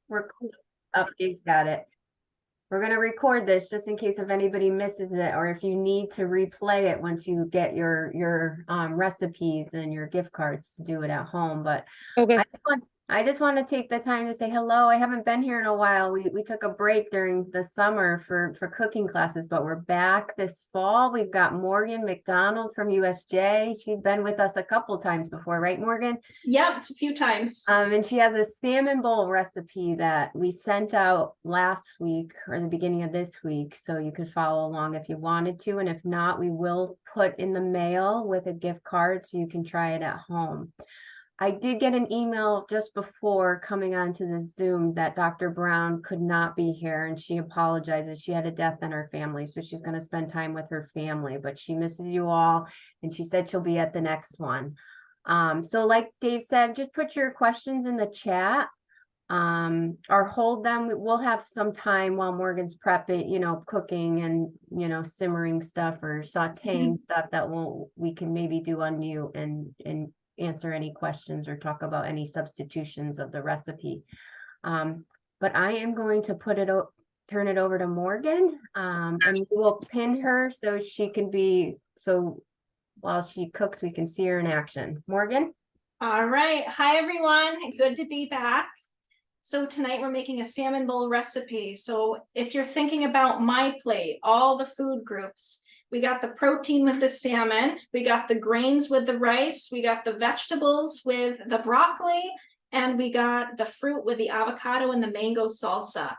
We're up. Dave's got it. We're going to record this just in case if anybody misses it, or if you need to replay it once you get your recipes and your gift cards to do it at home. But Okay. I just want to take the time to say hello. I haven't been here in a while. We took a break during the summer for cooking classes, but we're back this fall. We've got Morgan McDonald from USJ. She's been with us a couple times before, right, Morgan? Yep, a few times. And she has a salmon bowl recipe that we sent out last week or the beginning of this week, so you could follow along if you wanted to. And if not, we will put in the mail with a gift card so you can try it at home. I did get an email just before coming onto the Zoom that Dr. Brown could not be here, and she apologizes. She had a death in her family, so she's going to spend time with her family, but she misses you all, and she said she'll be at the next one. So like Dave said, just put your questions in the chat, or hold them. We'll have some time while Morgan's prepping, cooking and, simmering stuff or sauteing stuff that we can maybe do on mute and answer any questions or talk about any substitutions of the recipe. But I am going to turn it over to Morgan, and we'll pin her so she can while she cooks, we can see her in action. Morgan? All right. Hi, everyone. Good to be back. So tonight we're making a salmon bowl recipe. So if you're thinking about my plate, all the food groups, we got the protein with the salmon, we got the grains with the rice, we got the vegetables with the broccoli, and we got the fruit with the avocado and the mango salsa.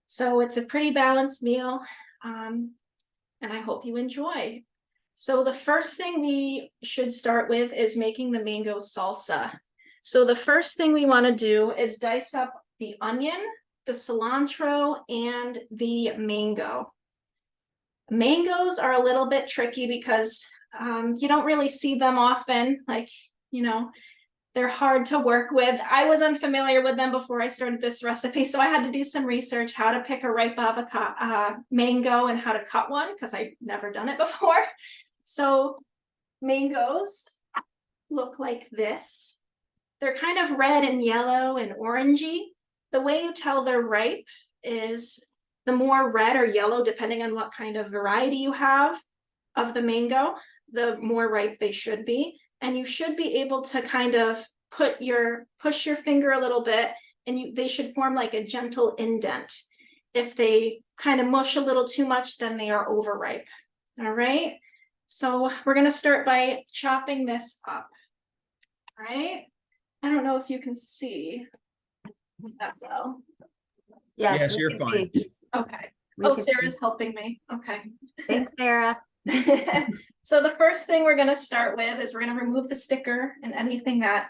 So it's a pretty balanced meal, and I hope you enjoy. So the first thing we should start with is making the mango salsa. So the first thing we want to do is dice up the onion, the cilantro, and the mango. Mangoes are a little bit tricky because you don't really see them often. They're hard to work with. I was unfamiliar with them before I started this recipe, so I had to do some research how to pick a ripe avocado, mango, and how to cut one because I've never done it before. So mangoes look like this. They're kind of red and yellow and orangey. The way you tell they're ripe is the more red or yellow, depending on what kind of variety you have of the mango, the more ripe they should be. And you should be able to kind of push your finger a little bit, and they should form like a gentle indent. If they kind of mush a little too much, then they are overripe. All right. So we're going to start by chopping this up. All right. I don't know if you can see that well. Yes, you're fine. Okay. Sarah's Sarah's helping me. Okay. Thanks, Sarah. So the first thing we're going to start with is we're going to remove the sticker and anything that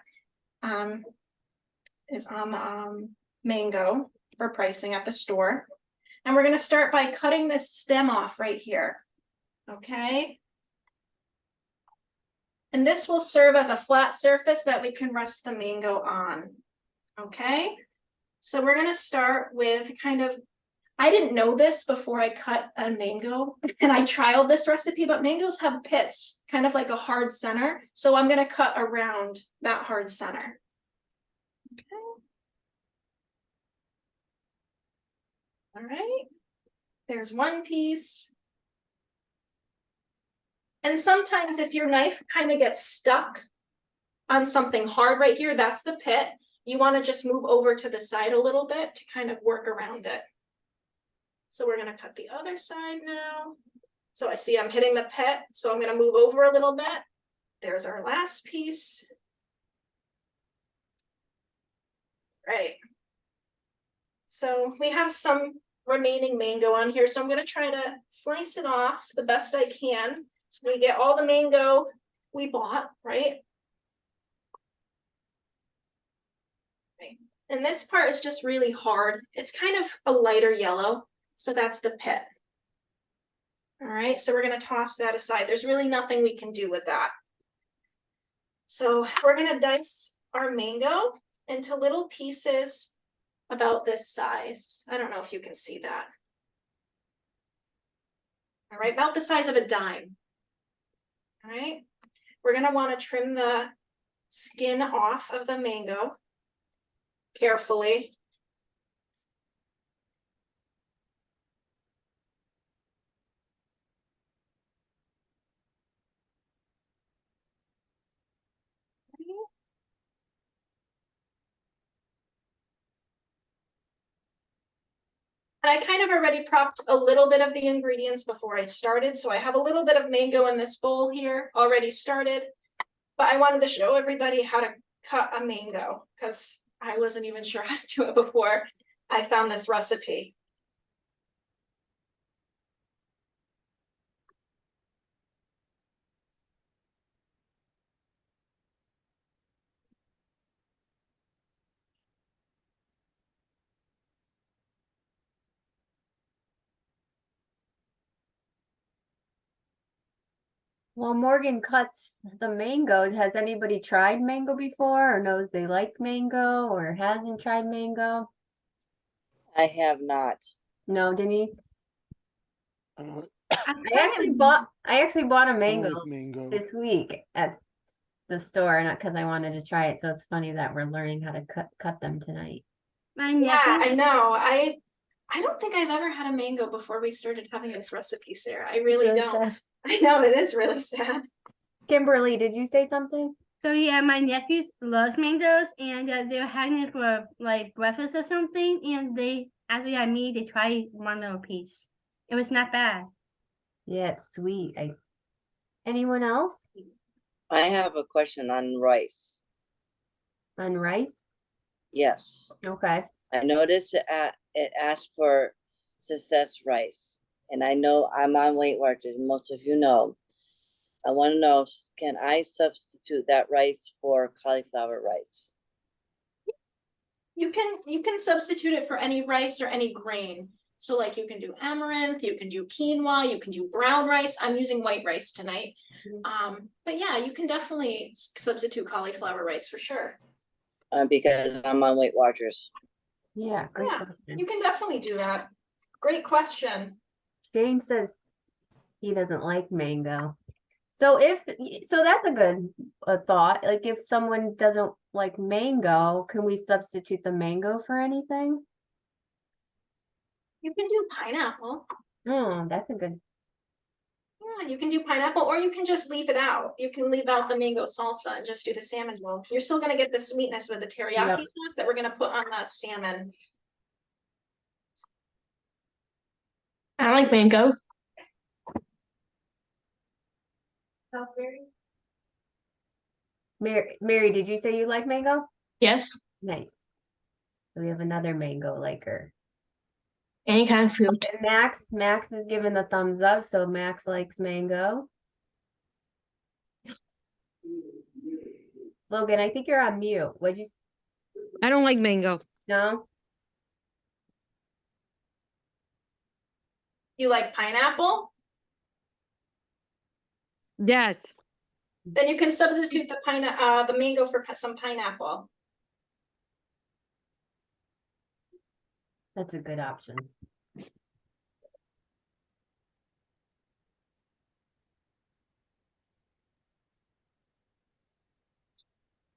is on the mango for pricing at the store. And we're going to start by cutting this stem off right here. Okay. And this will serve as a flat surface that we can rest the mango on. Okay. So we're going to start with I didn't know this before I cut a mango and I trialed this recipe, but mangoes have pits, kind of like a hard center. So I'm going to cut around that hard center. Okay. All right. There's one piece. And sometimes if your knife kind of gets stuck on something hard right here, that's the pit. You want to just move over to the side a little bit to kind of work around it. So we're going to cut the other side now. So I see I'm hitting the pit, so I'm going to move over a little bit. There's our last piece. Right. So we have some remaining mango on here, so I'm going to try to slice it off the best I can so we get all the mango we bought, right? And this part is just really hard. It's kind of a lighter yellow, so that's the pit. All right, so we're going to toss that aside. There's really nothing we can do with that. So we're going to dice our mango into little pieces about this size. I don't know if you can see that. All right, about the size of a dime. All right, we're going to want to trim the skin off of the mango carefully. I kind of already prepped a little bit of the ingredients before I started, so I have a little bit of mango in this bowl here already started. But I wanted to show everybody how to cut a mango because I wasn't even sure how to do it before I found this recipe. While Morgan cuts the mango, has anybody tried mango before or knows they like mango or hasn't tried mango? I have not. No, Denise? I I actually bought a don't mango like mango. this week at the store, not because I wanted to try it. So it's funny that we're learning how to cut them tonight. Yeah, I know. I don't think I've ever had a mango before we started having this recipe, Sarah. I really really don't. sad. I know it is really sad. Kimberly, did you say something? So yeah, my nephew loves mangoes, and they were having it for like breakfast or something, and they actually had me to try one little piece. It was not bad. Yeah, it's sweet. Anyone else I have a question on rice. on rice? Yes, Okay. I noticed it asked for success rice, and I know I'm on Weight Watchers. Most of you know. I want to know, can I substitute that rice for cauliflower rice? You can substitute it for any rice or any grain. So like you can do amaranth, you can do quinoa, you can do brown rice. I'm using white rice tonight. But yeah, you can definitely substitute cauliflower rice for sure. Because I'm on Weight Watchers. Yeah, great Yeah, question. you can definitely do that. Great question. Shane says he doesn't like mango. So that's a good thought. Like if someone doesn't like mango, can we substitute the mango for anything? You can do pineapple. Oh, that's a good. Yeah, you can do pineapple, or you can just leave it out. You can leave out the mango salsa and just do the salmon bowl. You're still gonna get the sweetness with the teriyaki Yep. sauce that we're gonna put on the salmon. I like mango. Mary, did you say you like mango? Yes, Nice. We have another mango liker. any kind of fruit. And Max is giving the thumbs up, so Max likes mango. Logan, I think you're on mute. What'd you? I don't like mango. No? You like pineapple? Yes. Then you can substitute the mango for some pineapple. That's a good option.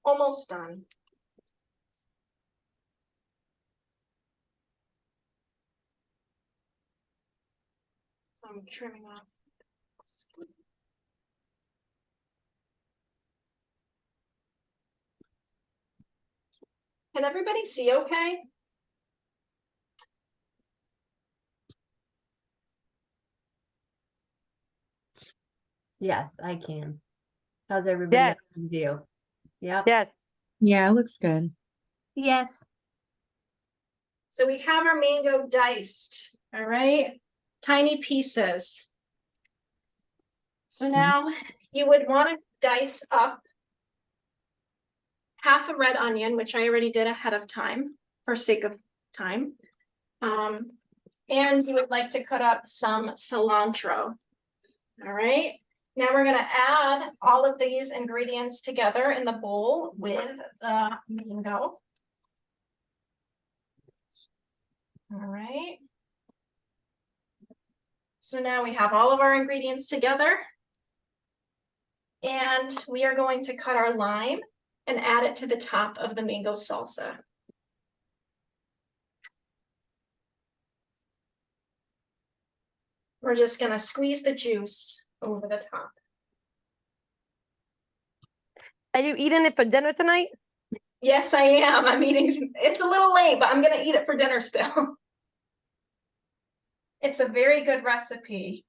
Almost done. So I'm trimming off. Can everybody see okay? Yes, I can. How's everybody Yes. else's view? Yep. Yes. Yeah, it looks good. Yes. So we have our mango diced, all right? Tiny pieces. So now you would want to dice up half a red onion, which I already did ahead of time for sake of time. And you would like to cut up some cilantro. All right. Now we're going to add all of these ingredients together in the bowl with the mango. All right. So now we have all of our ingredients together. And we are going to cut our lime and add it to the top of the mango salsa. We're just going to squeeze the juice over the top. Are you eating it for dinner tonight? Yes, I am. I'm eating. It's a little late, but I'm going to eat it for dinner still. It's a very good recipe.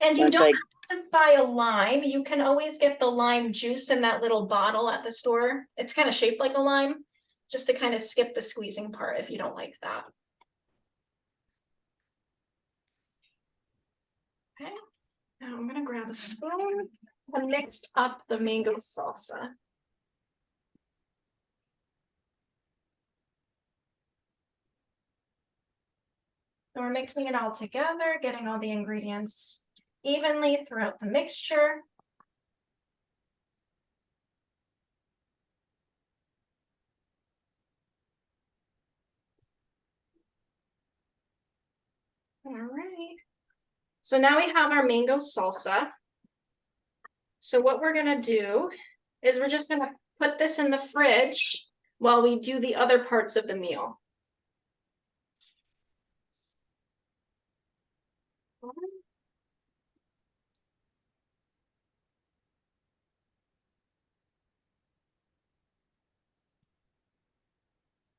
And you Once don't I, have to buy a lime. You can always get the lime juice in that little bottle at the store. It's kind of shaped like a lime, just to kind of skip the squeezing part if you don't like that. Okay, now I'm gonna grab a spoon and mix up the mango salsa. So we're mixing it all together, getting all the ingredients evenly throughout the mixture. All right. So now we have our mango salsa. So what we're gonna do is we're just gonna put this in the fridge while we do the other parts of the meal.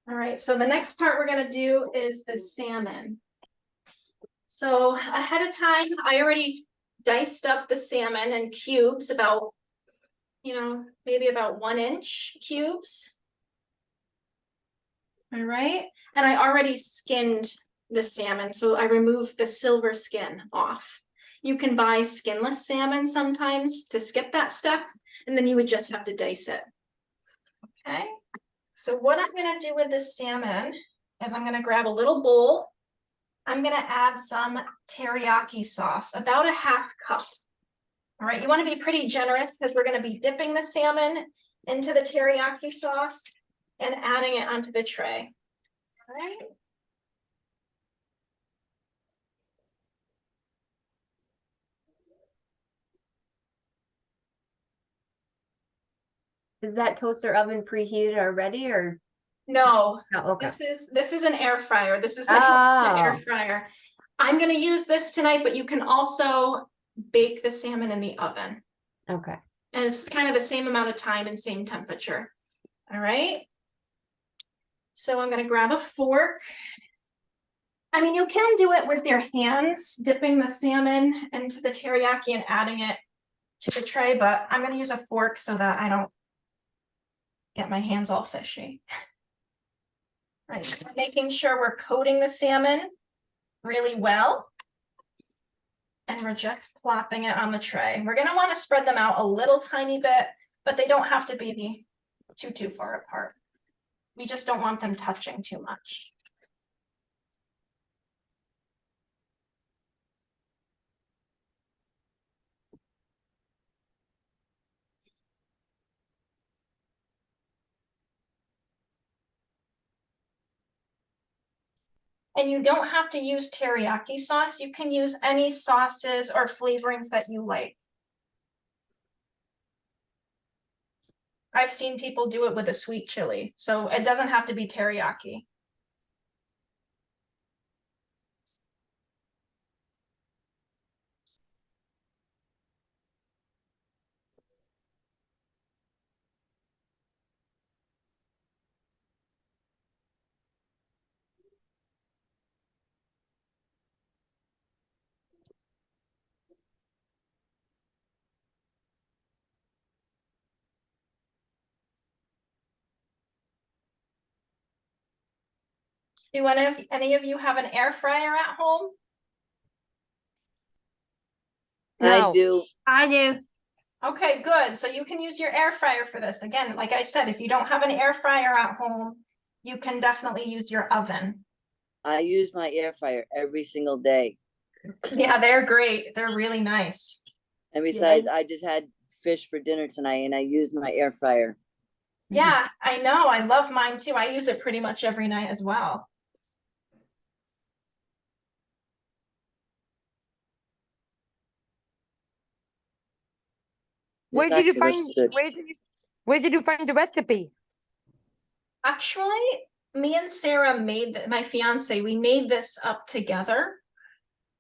All right, so the next part we're gonna do is the salmon. So ahead of time, I already diced up the salmon in cubes, about, maybe about 1-inch cubes. All right, and I already skinned the salmon, so I removed the silver skin off. You can buy skinless salmon sometimes to skip that step, and then you would just have to dice it. Okay, so what I'm gonna do with this salmon is I'm gonna grab a little bowl. I'm gonna add some teriyaki sauce, about a 1/2 cup. All right, you wanna be pretty generous because we're gonna be dipping the salmon into the teriyaki sauce and adding it onto the tray. All right. Is that toaster oven preheated already or? No, No, okay. this is an air fryer. This is the air Oh, fryer. I'm gonna use this tonight, but you can also bake the salmon in the oven. okay. And it's kind of the same amount of time and same temperature. All right. So I'm gonna grab a fork. I mean, you can do it with your hands, dipping the salmon into the teriyaki and adding it to the tray, but I'm gonna use a fork so that I don't get my hands all fishy. Right, so making sure we're coating the salmon really well. And we're just plopping it on the tray. We're gonna wanna spread them out a little tiny bit, but they don't have to be too far apart. We just don't want them touching too much. And you don't have to use teriyaki sauce. You can use any sauces or flavorings that you like. I've seen people do it with a sweet chili, so it doesn't have to be teriyaki. Do any of you have an air fryer at home? I No. do, I do. Okay, good. So you can use your air fryer for this. Again, like I said, if you don't have an air fryer at home, you can definitely use your oven. I use my air fryer every single day. Yeah, they're great. They're really nice. And besides, I just had fish for dinner tonight and I used my air fryer. Yeah, I know. I love mine too. I use it pretty much every night as well. Where This did you actually looks find, good. where did you find the recipe? Actually, me and Sarah my fiance, we made this up together.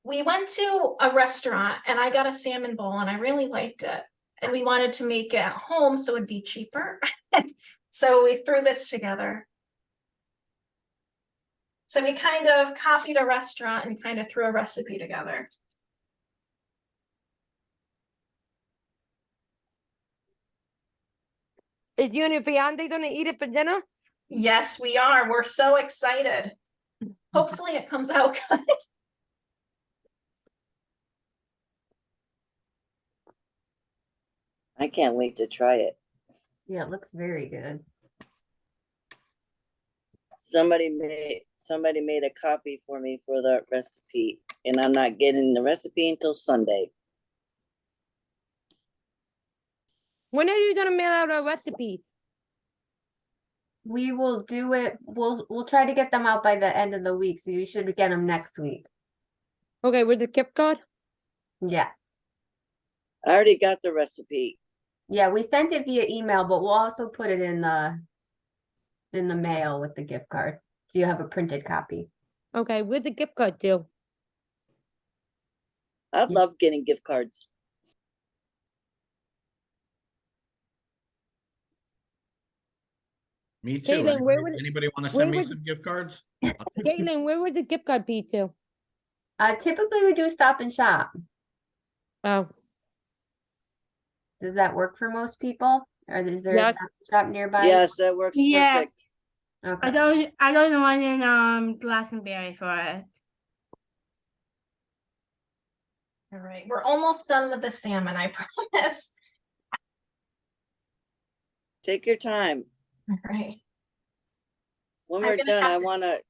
We went to a restaurant and I got a salmon bowl and I really liked it. And we wanted to make it at home so it'd be cheaper. So we threw this together. So we kind of copied a restaurant and kind of threw a recipe together. Is you and your fiance gonna eat it for dinner? Yes, we are. We're so excited. Hopefully it comes out good. I can't wait to try it. Yeah, it looks very good. Somebody made a copy for me for the recipe, and I'm not getting the recipe until Sunday. When are you gonna mail out our recipes? We will do it, we'll try to get them out by the end of the week, so you should get them next week. Okay, with the gift card? Yes. I already got the recipe. Yeah, we sent it via email, but we'll also put it in the mail with the gift card. So you have a printed copy. Okay, with the gift card too. I Yeah. love getting gift cards. Me too. Caitlin, where would Anybody want to where send me would- some gift cards? Caitlin, where would the gift card be to? Typically we do Stop and Shop. Oh, Does that work for most people? Or is there a Yes. Stop and Shop nearby? Yes, that works Yeah. perfect. Okay. I don't know one in Glastonbury for it. All right, we're almost done with the salmon, I promise. Take your time. All right. When I'm we're gonna done, have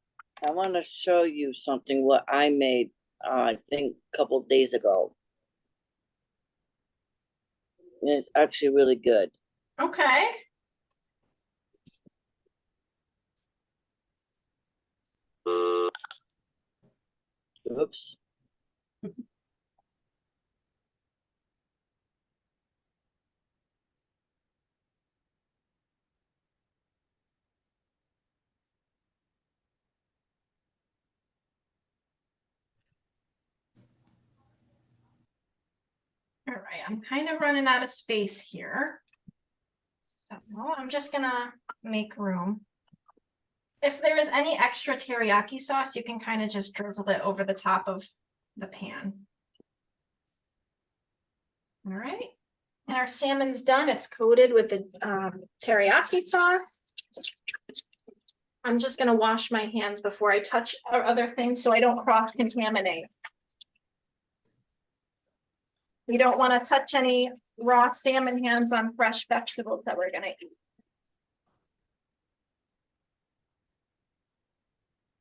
I wanna show you something what I made, I think a couple days ago. And it's actually really good. Okay. Oops. All right, I'm kind of running out of space here. So I'm just gonna make room. If there is any extra teriyaki sauce, you can kind of just drizzle it over the top of the pan. All right, and our salmon's done. It's coated with the teriyaki sauce. I'm just gonna wash my hands before I touch our other things so I don't cross-contaminate. We don't want to touch any raw salmon hands on fresh vegetables that we're gonna eat.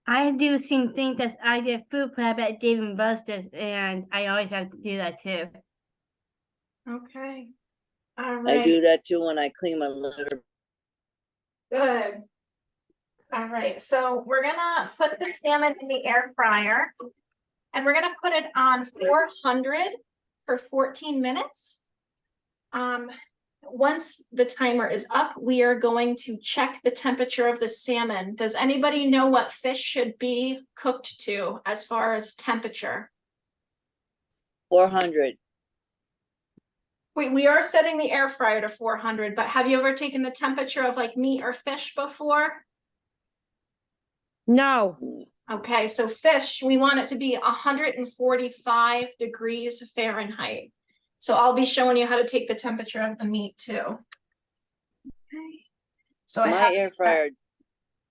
I do the same thing because I did food prep at Dave and Buster's, and I always have to do that too. Okay. All I right, do that too when I clean my litter. good. All right, so we're gonna put the salmon in the air fryer. And we're gonna put it on 400 for 14 minutes. Once the timer is up, we are going to check the temperature of the salmon. Does anybody know what fish should be cooked to as far as temperature? 400. We are setting the air fryer to 400, but have you ever taken the temperature of like meat or fish before? no. Okay, so fish, we want it to be 145 degrees Fahrenheit. So I'll be showing you how to take the temperature of the meat too. Okay. So I My have air it set. fryer,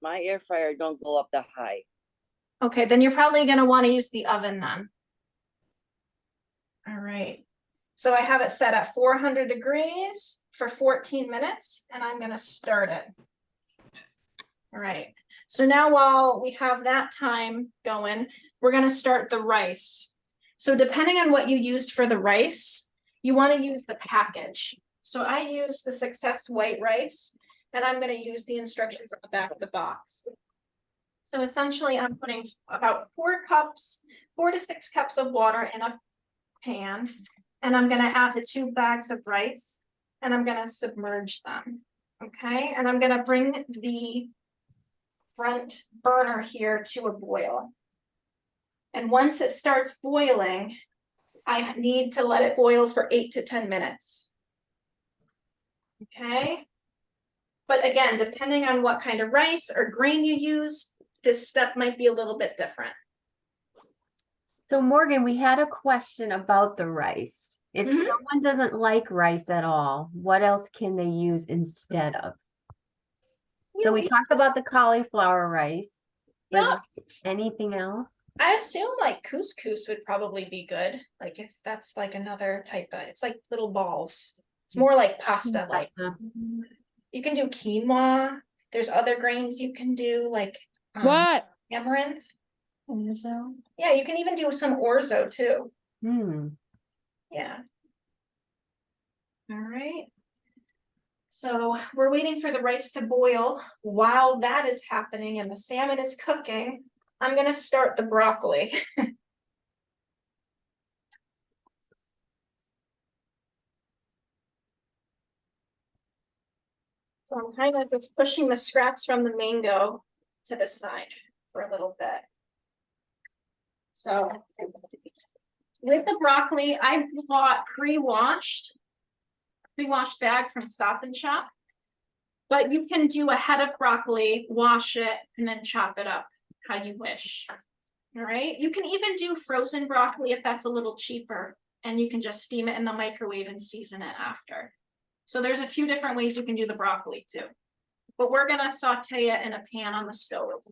my air fryer don't go up that high. Okay, then you're probably gonna want to use the oven then. All right. So I have it set at 400 degrees for 14 minutes, and I'm gonna start it. All right, so now while we have that time going, we're gonna start the rice. So depending on what you used for the rice, you want to use the package. So I use the Success white rice, and I'm gonna use the instructions on the back of the box. So essentially, I'm putting about 4 to 6 cups of water in a pan, and I'm gonna add the 2 bags of rice, and I'm gonna submerge them. Okay, and I'm gonna bring the front burner here to a boil. And once it starts boiling, I need to let it boil for 8 to 10 minutes. Okay. But again, depending on what kind of rice or grain you use, this step might be a little bit different. So Morgan, we had a question about the rice. If Mhm. someone doesn't like rice at all, what else can they use instead of? So we talked about the cauliflower rice, but anything else? I assume like couscous would probably be good. Like if that's like another type of, it's like little balls. It's more like pasta like. Pasta. You can do quinoa. There's other grains you can do like What? amaranth. Orzo. Yeah, you can even do some orzo too. Hmm. Yeah. All right. So we're waiting for the rice to boil. While that is happening and the salmon is cooking, I'm gonna start the broccoli. So I'm kind of just pushing the scraps from the mango to the side for a little bit. So with the broccoli, I bought pre-washed bag from Stop and Shop. But you can do a head of broccoli, wash it, and then chop it up how you wish. All right. You can even do frozen broccoli if that's a little cheaper, and you can just steam it in the microwave and season it after. So there's a few different ways you can do the broccoli too. But we're gonna saute it in a pan on the stove.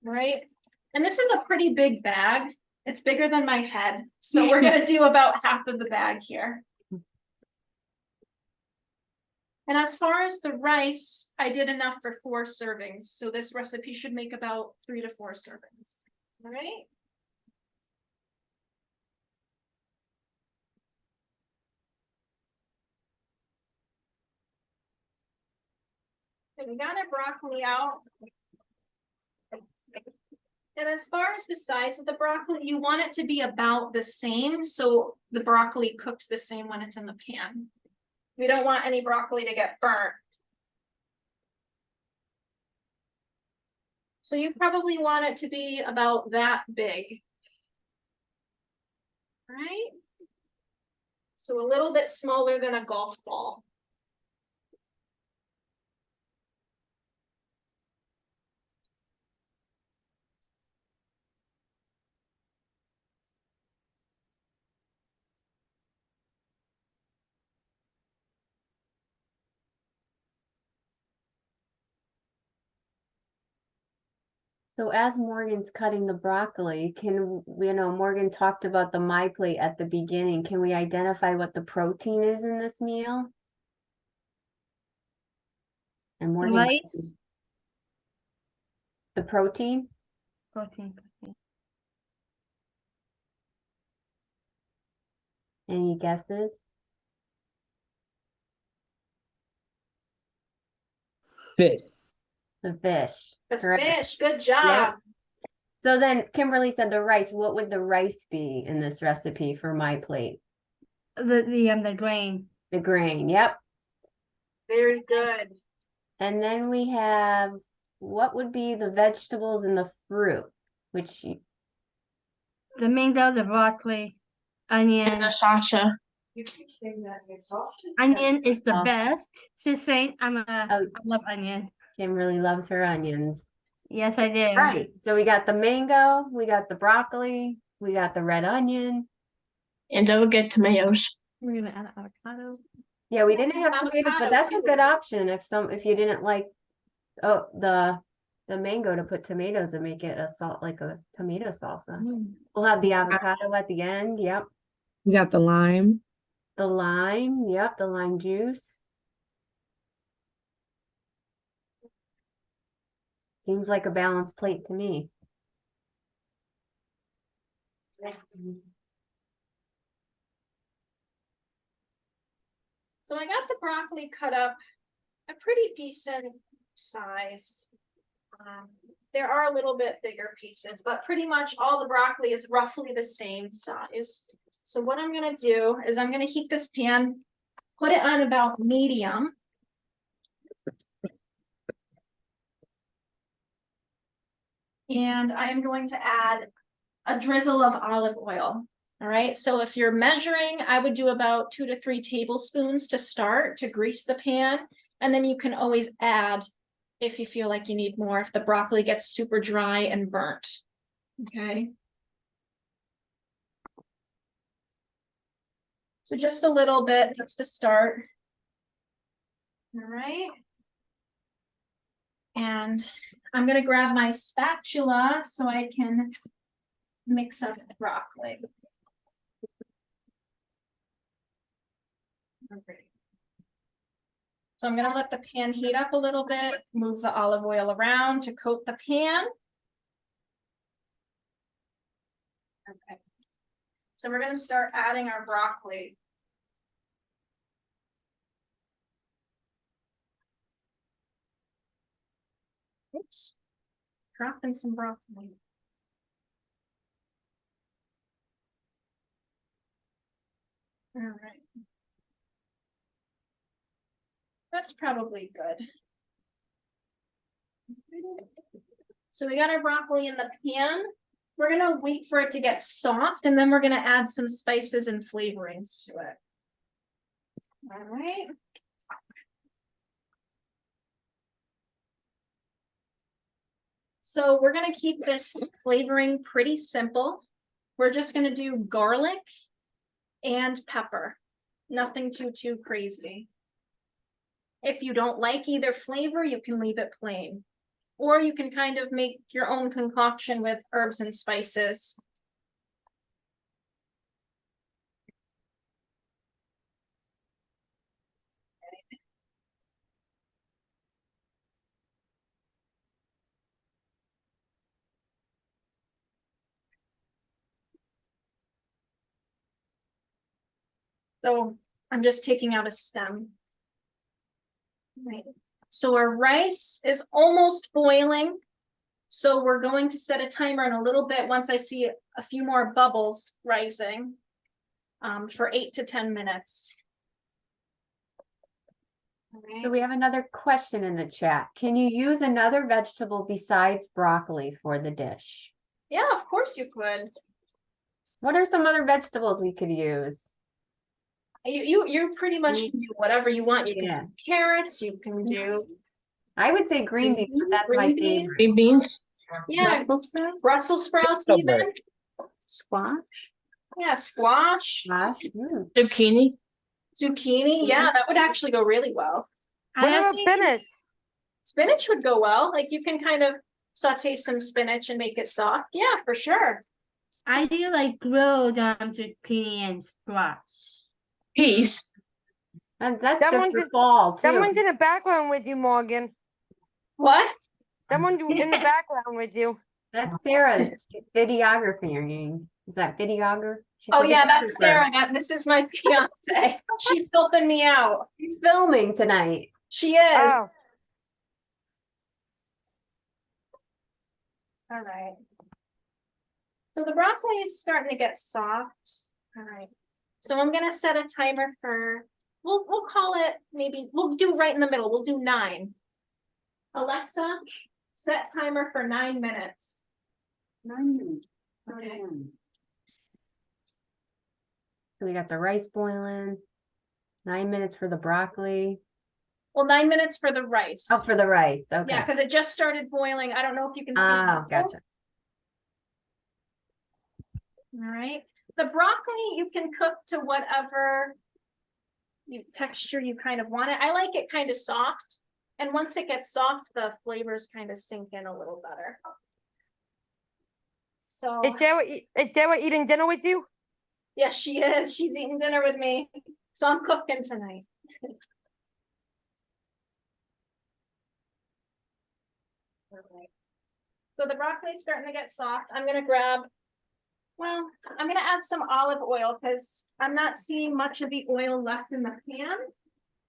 All right. And this is a pretty big bag. It's bigger than my head. So we're gonna do about half of the bag here. And as far as the rice, I did enough for 4 servings. So this recipe should make about 3 to 4 servings. All right. So we got our broccoli out. And as far as the size of the broccoli, you want it to be about the same. So the broccoli cooks the same when it's in the pan. We don't want any broccoli to get burnt. So you probably want it to be about that big. All right. So a little bit smaller than a golf ball. So as Morgan's cutting the broccoli, Morgan talked about the My Plate at the beginning. Can we identify what the protein is in this meal? And Morgan, Rice, the protein? protein. Any guesses? Fish. The fish. The Correct. fish, good job. So then Kimberly said the rice. What would the rice be in this recipe for My Plate? The grain. The grain. Yep. Very good. And then we have, what would be the vegetables and the fruit? The mango, the broccoli, And onion. the Sasha. You keep saying that exhausted. Onion is the Oh. best. She's saying Oh. I love onion. Kimberly loves her onions. Yes, I do. Right. So we got the mango, we got the broccoli, we got the red onion. And don't forget tomatoes. We're gonna add avocado. Yeah, we didn't have Avocado tomatoes, but that's a too. good option if you didn't like the mango, to put tomatoes and make it like a tomato salsa. We'll have the avocado at the end. Yep. We got the lime. The lime. Yep, the lime juice. Seems like a balanced plate to me. So I got the broccoli cut up a pretty decent size. There are a little bit bigger pieces, but pretty much all the broccoli is roughly the same size. So what I'm gonna do is I'm gonna heat this pan, put it on about medium. And I'm going to add a drizzle of olive oil. All right, so if you're measuring, I would do about 2 to 3 tablespoons to start to grease the pan. And then you can always add if you feel like you need more, if the broccoli gets super dry and burnt. Okay. So just a little bit just to start. All right. And I'm gonna grab my spatula so I can mix up the broccoli. Okay. So I'm gonna let the pan heat up a little bit, move the olive oil around to coat the pan. Okay. So we're gonna start adding our broccoli. Oops, dropping some broccoli. All right. That's probably good. So we got our broccoli in the pan. We're gonna wait for it to get soft and then we're gonna add some spices and flavorings to it. All right. So we're gonna keep this flavoring pretty simple. We're just gonna do garlic and pepper. Nothing too crazy. If you don't like either flavor, you can leave it plain. Or you can kind of make your own concoction with herbs and spices. So I'm just taking out a stem. Right. So our rice is almost boiling. So we're going to set a timer in a little bit once I see a few more bubbles rising for 8 to 10 minutes. All right. So we have another question in the chat. Can you use another vegetable besides broccoli for the dish? Yeah, of course you could. What are some other vegetables we could use? You pretty much can do whatever you want. You can Yeah. do carrots, you can do I would say green beans, but that's my green beans. favorite. Green beans. Yeah, Brussels sprouts even. Squash. Yeah, squash, Gosh, Zucchini. zucchini. Yeah, that would actually go really well. What I about actually, spinach? Spinach would go well. Like you can kind of saute some spinach and make it soft. Yeah, for sure. I do like grilled zucchini and squash. Peas. that's good Someone's for in- fall too. Someone's in the background with you, Morgan. What? Someone's in the background with you. That's Sarah videographing. Is that videographer? She's Oh a yeah, that's videographer. Sarah. This is my fiance. She's helping me out. She's filming tonight. She is. Oh, All right. So the broccoli is starting to get soft. All right. So I'm gonna set a timer for, we'll call it, maybe, we'll do right in the middle. We'll do 9. Alexa, set timer for 9 minutes. 9 minutes. Okay. So we got the rice boiling. 9 minutes for the broccoli. Well, 9 minutes for the rice. Oh, for the rice. Okay. Yeah, because it just started boiling. I don't know if you can see. Oh, gotcha. All right. The broccoli you can cook to whatever texture you kind of want it. I like it kind of soft. And once it gets soft, the flavors kind of sink in a little better. So is Sarah eating dinner with you? yes, she is. She's eating dinner with me. So I'm cooking tonight. Right. So the broccoli is starting to get soft. I'm gonna grab, well, I'm gonna add some olive oil because I'm not seeing much of the oil left in the pan.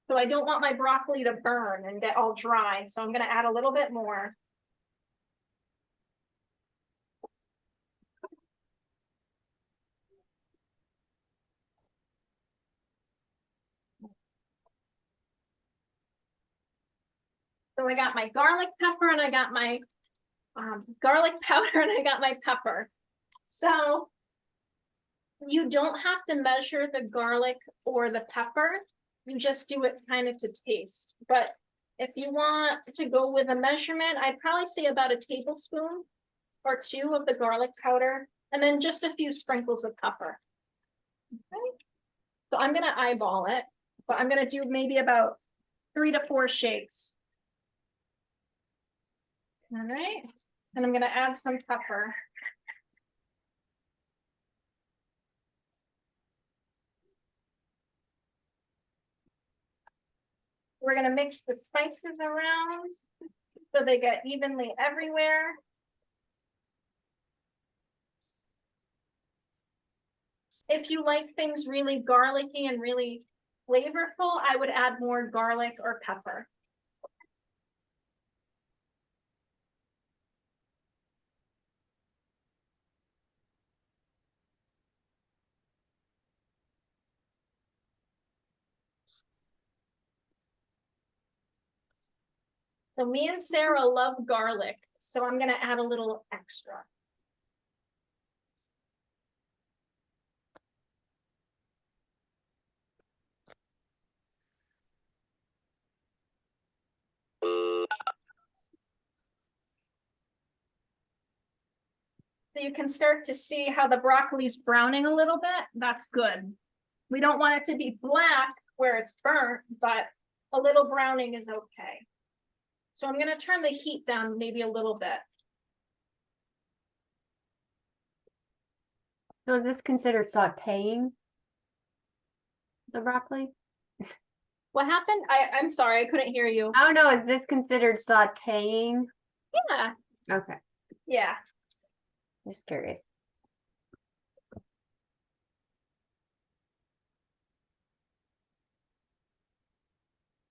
So I don't want my broccoli to burn and get all dry. So I'm gonna add a little bit more. So I got my garlic pepper and I got my garlic powder and I got my pepper. So you don't have to measure the garlic or the pepper. You just do it kind of to taste. But if you want to go with a measurement, I'd probably say about a tablespoon or two of the garlic powder, and then just a few sprinkles of pepper. Okay. So I'm gonna eyeball it, but I'm gonna do maybe about 3 to 4 shakes. All right, and I'm gonna add some pepper. We're gonna mix the spices around so they get evenly everywhere. If you like things really garlicky and really flavorful, I would add more garlic or pepper. So me and Sarah love garlic, so I'm gonna add a little extra. So you can start to see how the broccoli's browning a little bit. That's good. We don't want it to be black where it's burnt, but a little browning is okay. So I'm gonna turn the heat down maybe a little bit. So is this considered sauteing the broccoli? What happened? I'm sorry, I couldn't hear you. Oh no, is this considered sauteing? Yeah, Okay, yeah. just curious.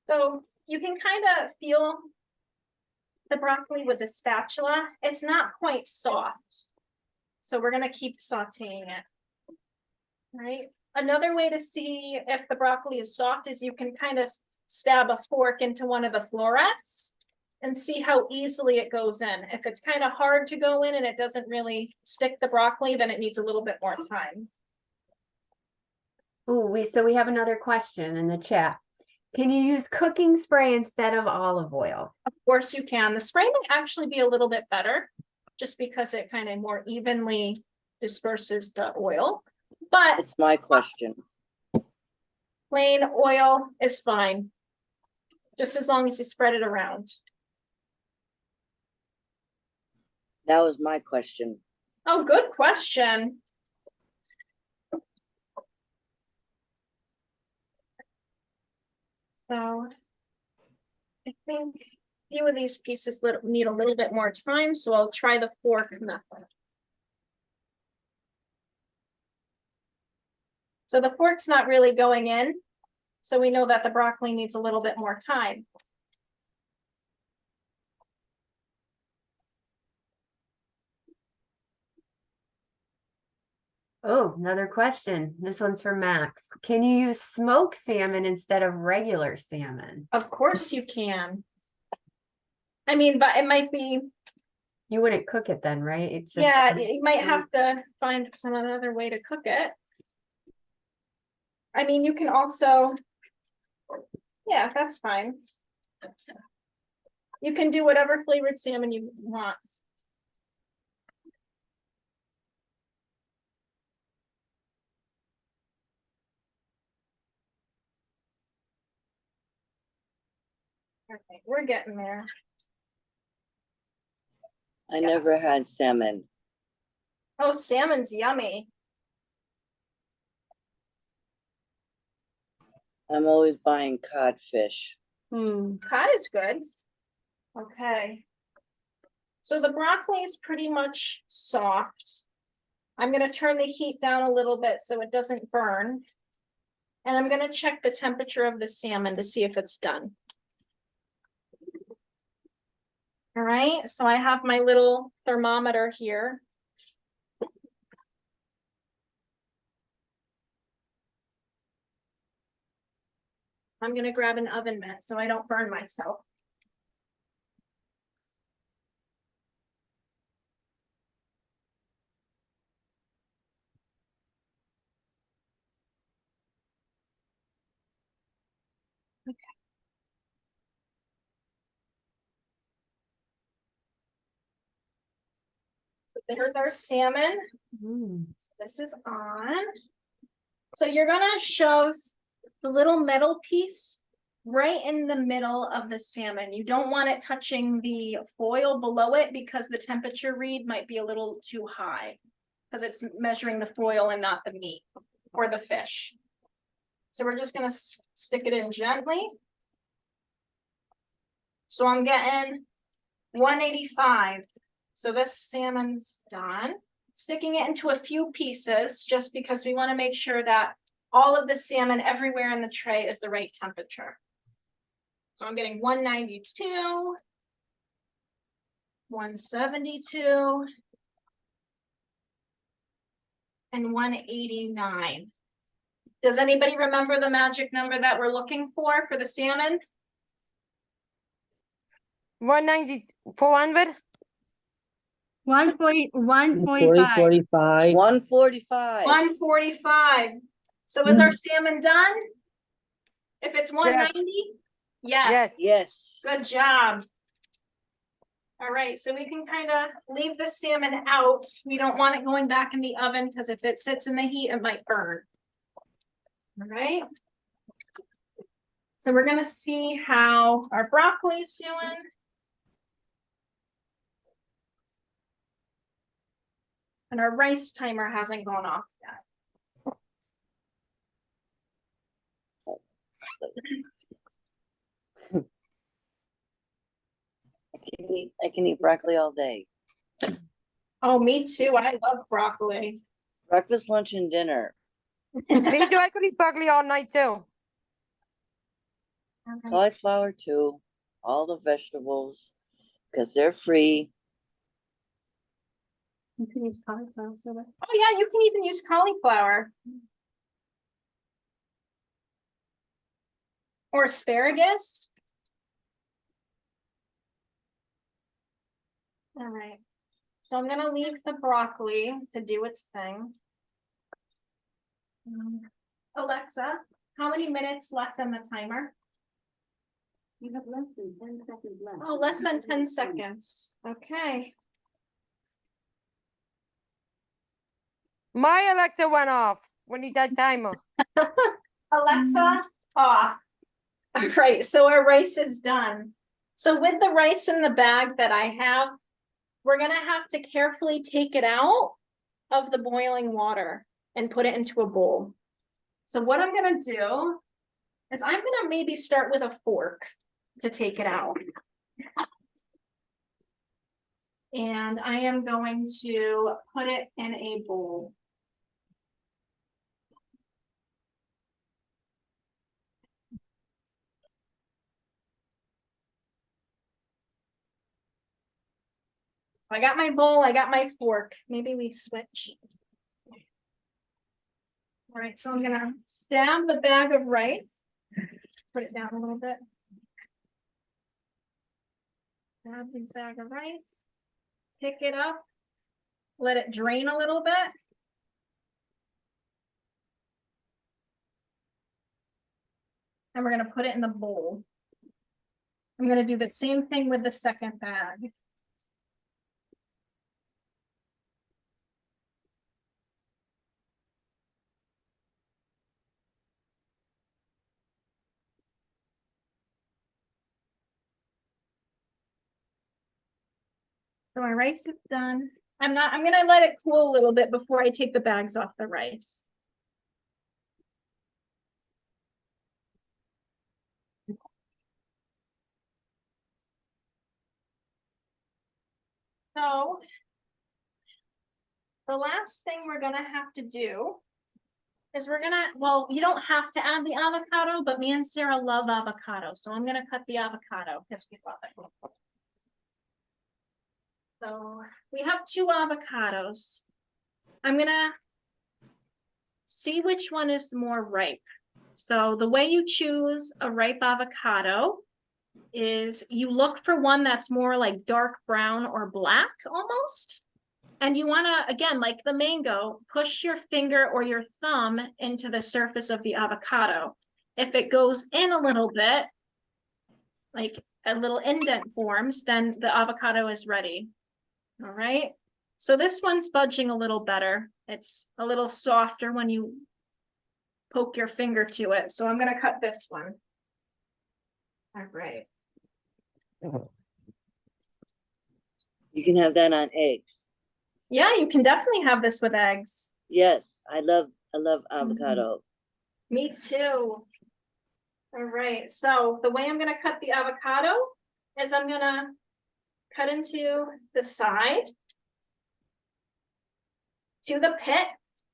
So you can kind of feel the broccoli with the spatula. It's not quite soft. So we're gonna keep sauteing it. Right? Another way to see if the broccoli is soft is you can kind of stab a fork into one of the florets and see how easily it goes in. If it's kind of hard to go in and it doesn't really stick the broccoli, then it needs a little bit more time. Ooh, we have another question in the chat. Can you use cooking spray instead of olive oil? Of course you can. The spray might actually be a little bit better just because it kind of more evenly disperses the oil. But It's my question. plain oil is fine. Just as long as you spread it around. That was my question. Oh, good question. So I think a few of these pieces need a little bit more time, so I'll try the fork method. So the fork's not really going in, so we know that the broccoli needs a little bit more time. Oh, another question. This one's for Max. Can you use smoked salmon instead of regular salmon? Of course you can. I mean, but it might be, You wouldn't cook it then, right? It's just yeah, you might have to find some other way to cook it. I mean, you can also, yeah, that's fine. You can do whatever flavored salmon you want. Okay, we're getting there. I never had salmon. Oh, salmon's yummy. I'm always buying codfish. Cod is good. Okay. So the broccoli is pretty much soft. I'm gonna turn the heat down a little bit so it doesn't burn. And I'm gonna check the temperature of the salmon to see if it's done. All right, so I have my little thermometer here. I'm gonna grab an oven mitt so I don't burn myself. there's our salmon. This is on. So you're gonna shove the little metal piece right in the middle of the salmon. You don't want it touching the foil below it because the temperature read might be a little too high. Because it's measuring the foil and not the meat or the fish. So we're just gonna stick it in gently. So I'm getting 185. So this salmon's done. Sticking it into a few pieces just because we want to make sure that all of the salmon everywhere in the tray is the right temperature. So I'm getting 192, 172, and 189. Does anybody remember the magic number that we're looking for the salmon? 190, 400? 140, 145. 145. 145. 145. So is our salmon done? If it's 190? Yes. Yes. Good job. All right, so we can kind of leave the salmon out. We don't want it going back in the oven because if it sits in the heat, it might burn. All right. So we're gonna see how our broccoli is doing. And our rice timer hasn't gone off yet. I can eat broccoli all day. Oh, me too. I love broccoli. Breakfast, lunch, and dinner. Me too, I could eat broccoli all night too. Cauliflower too. All the vegetables, because they're free. You can use cauliflower for that. Oh yeah, you can even use cauliflower. Or asparagus. All right. So I'm gonna leave the broccoli to do its thing. Alexa, how many minutes left on the timer? You have less than 10 seconds left. Oh, less than 10 seconds. Okay. My Alexa went off when you did timer. Alexa, off. All right, so our rice is done. So with the rice in the bag that I have, we're gonna have to carefully take it out of the boiling water and put it into a bowl. So what I'm gonna do is I'm gonna maybe start with a fork to take it out. And I am going to put it in a bowl. I got my bowl, I got my fork. Maybe we switch. All right, so I'm gonna stab the bag of rice. Put it down a little bit. Stab the bag of rice. Pick it up. Let it drain a little bit. And we're gonna put it in the bowl. I'm gonna do the same thing with the second bag. So my rice is done. I'm gonna let it cool a little bit before I take the bags off the rice. So the last thing we're gonna have to do is well, you don't have to add the avocado, but me and Sarah love avocado. So I'm gonna cut the avocado because we love it. So we have 2 avocados. I'm gonna see which one is more ripe. So the way you choose a ripe avocado is you look for one that's more like dark brown or black almost. And you wanna, again, like the mango, push your finger or your thumb into the surface of the avocado. If it goes in a little bit, like a little indent forms, then the avocado is ready. All right, So this one's budging a little better. It's a little softer when you poke your finger to it. So I'm gonna cut this one. All right. You can have that on eggs. Yeah, you can definitely have this with eggs. Yes, I love avocado. Me too. All right, so the way I'm gonna cut the avocado is I'm gonna cut into the side to the pit,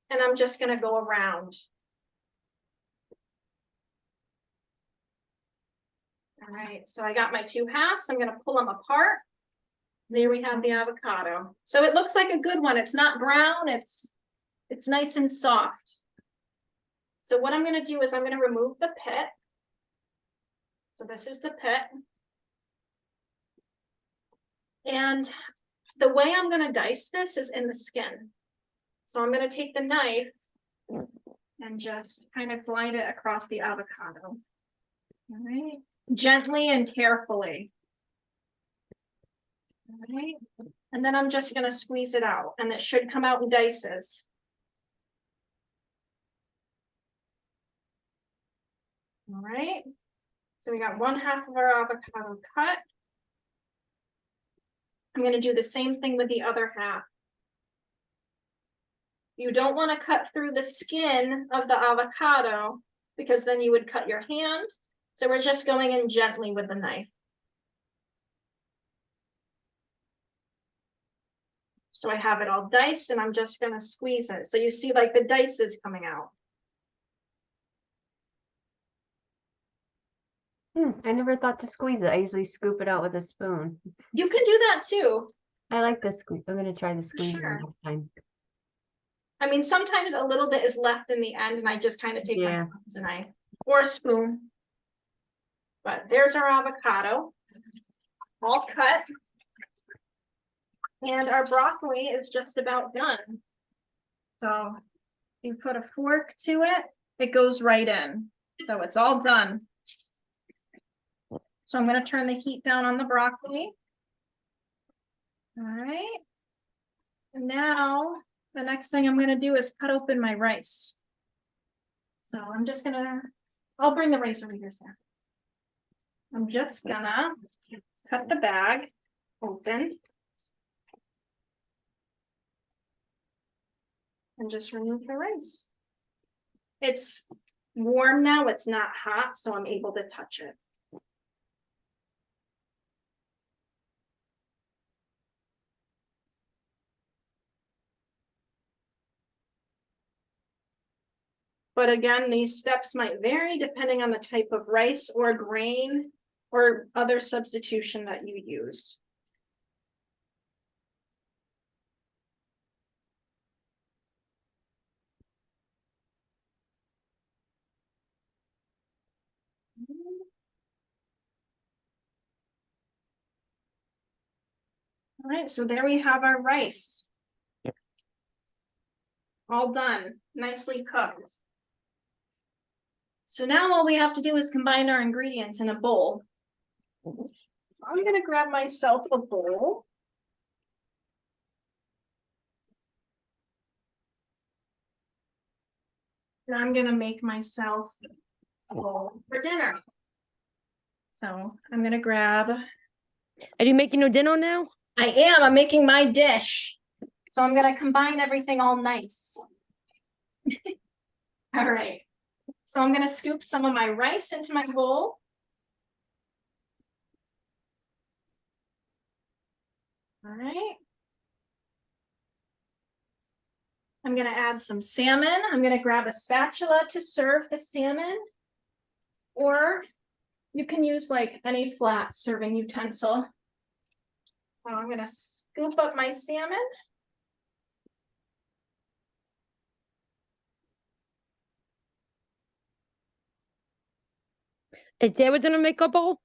and I'm just gonna go around. All right, so I got my two halves. I'm gonna pull them apart. There we have the avocado. So it looks like a good one. It's not brown, it's nice and soft. So what I'm gonna do is I'm gonna remove the pit. So this is the pit. And the way I'm gonna dice this is in the skin. So I'm gonna take the knife and just kind of glide it across the avocado. All right, gently and carefully. All right, and then I'm just gonna squeeze it out, and it should come out in dices. All right, so we got one half of our avocado cut. I'm gonna do the same thing with the other half. You don't want to cut through the skin of the avocado because then you would cut your hand. So we're just going in gently with the knife. So I have it all diced and I'm just gonna squeeze it. So you see like the dice is coming out. I never thought to squeeze it. I usually scoop it out with a spoon. You can do that too. I like the squeeze. I'm gonna try the squeeze Sure. next time. I mean, sometimes a little bit is left in the end and I just kind of take my Yeah. thumbs and I, or a spoon. But there's our avocado, all cut. And our broccoli is just about done. So you put a fork to it, it goes right in. So it's all done. So I'm gonna turn the heat down on the broccoli. All right. And now the next thing I'm gonna do is cut open my rice. So I'm just gonna, I'll bring the rice over here, Sam. I'm just gonna cut the bag open. And just remove the rice. It's warm now, it's not hot, so I'm able to touch it. But again, these steps might vary depending on the type of rice or grain or other substitution that you use. All right, so there we have our rice. All done, nicely cooked. So now all we have to do is combine our ingredients in a bowl. So I'm gonna grab myself a bowl. And I'm gonna make myself a bowl for dinner. So I'm gonna grab, Are you making no dinner now? I'm making my dish. So I'm gonna combine everything all nice. All right. So I'm gonna scoop some of my rice into my bowl. All right. I'm gonna add some salmon. I'm gonna grab a spatula to serve the salmon. Or you can use like any flat serving utensil. So I'm gonna scoop up my salmon. Is Sarah gonna make a bowl?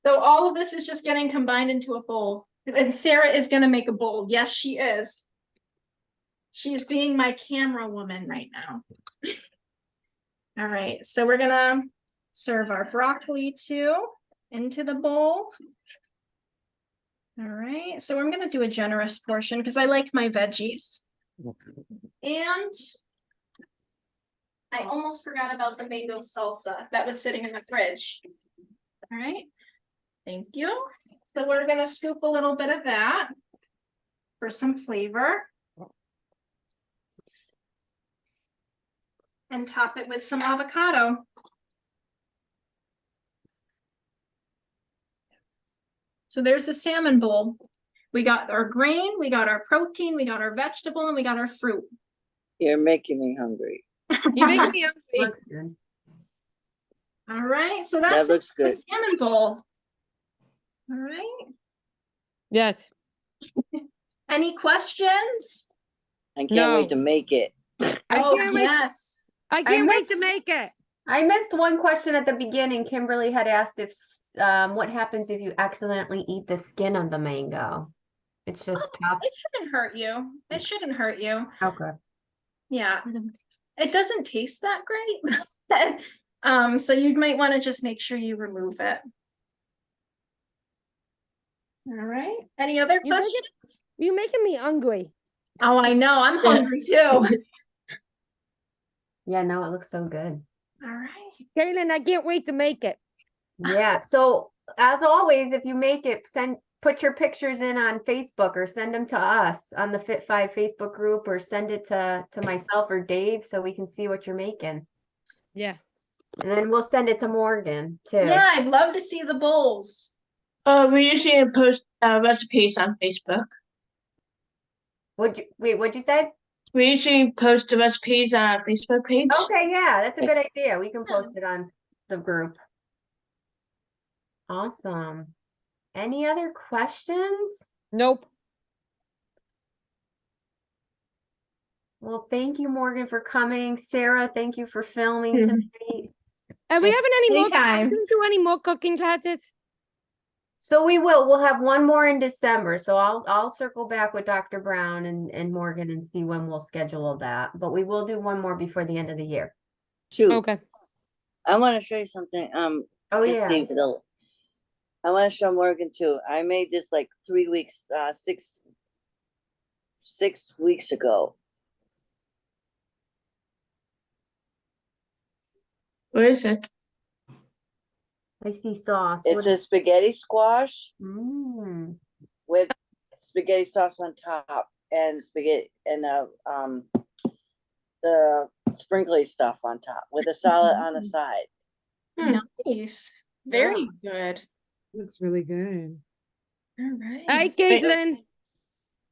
So all of this is just getting combined into a bowl. And Sarah is gonna make a bowl. Yes, she is. She's being my camera woman right now. All right, so we're gonna serve our broccoli too into the bowl. All right, so I'm gonna do a generous portion because I like my veggies. And I almost forgot about the mango salsa that was sitting in the fridge. All right, thank you. So we're gonna scoop a little bit of that for some flavor. And top it with some avocado. So there's the salmon bowl. We got our grain, we got our protein, we got our vegetable, and we got our fruit. You're making me hungry. You make me hungry. Looks good. All right, so that's That looks the good. salmon bowl. All right, Yes. any questions? I can't wait No. to make it. I Oh, can't wait. yes. I can't wait missed- to make it. I missed one question at the beginning. Kimberly had asked if, what happens if you accidentally eat the skin of the mango? It's just tough. It shouldn't hurt you. It shouldn't hurt you. Okay. Yeah, it doesn't taste that great. So you might want to just make sure you remove it. All right, any other You make it- questions? You're making me hungry. Oh, I know, I'm hungry too. Yeah, no, it looks so good. All right. Kaylin, I can't wait to make it. Yeah, so as always, if you make it, put your pictures in on Facebook or send them to us on the Fit 5 Facebook group or send it to myself or Dave so we can see what you're making. Yeah. And then we'll send it to Morgan too. Yeah, I'd love to see the bowls. We usually post recipes on Facebook. What'd you say? We usually post the recipes on our Facebook page. Okay, yeah, that's a good idea. We can post it on the group. Awesome. Any other questions? Nope. Well, thank you, Morgan, for coming. Sarah, thank you for filming Mhm. tonight. Are we having any more? Anytime. Do any more cooking classes? So we'll have one more in December. So I'll circle back with Dr. Brown and Morgan and see when we'll schedule that. But we will do one more before the end of the year. Shoot, Okay. I want to show you something. Oh, Let's yeah. see, I want to show Morgan too. I made this like 3 weeks, 6 weeks ago. Where is it? I see sauce. It's a spaghetti squash Mm. with spaghetti sauce on top and spaghetti and the sprinkly stuff on top with a salad on the side. Nice. Very good. Looks really good. All right. Hi, Caitlin.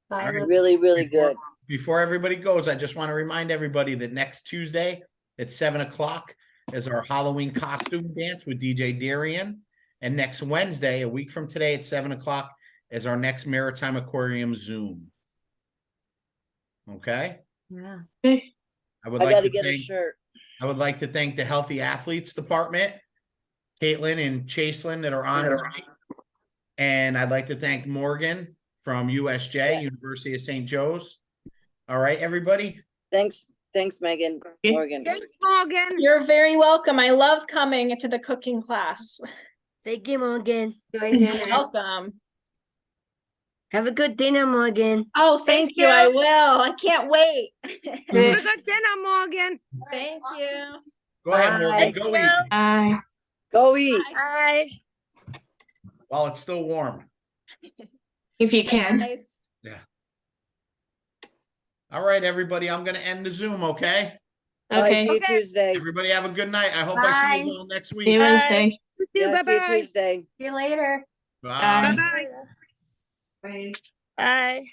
Bye, Lou. Really, really good. Before everybody goes, I just want to remind everybody that next Tuesday at 7 o'clock is our Halloween costume dance with DJ Darian. And next Wednesday, a week from today at 7 o'clock, is our next Maritime Aquarium Zoom. Okay? Yeah. I would I like gotta to get a thank shirt. I would like to thank the Healthy Athletes Department, Caitlin and Chaselyn that are on tonight. And I'd like to thank Morgan from USJ, Yeah. University of St. Joe's. All right, everybody. Thanks, Megan, Yeah. Morgan. Thanks, Morgan. You're very welcome. I love coming to the cooking class. Thank you, Morgan. Enjoy dinner. Welcome. Have a good dinner, Morgan. Oh, thank you. I will. I can't wait. Have a good dinner, Morgan. Thank you. Go ahead, Morgan. Bye. Go eat Bye. Go eat. Bye. while it's still warm. If you can. Guys. All right, everybody. I'm going to end the Zoom, okay? Bye, Okay. see you Okay. Tuesday. Everybody have a good night. I hope I see Bye. you all next See week. you Wednesday. Yeah, see you Bye-bye. Tuesday. See you later. Bye. Bye-bye. Bye. Bye.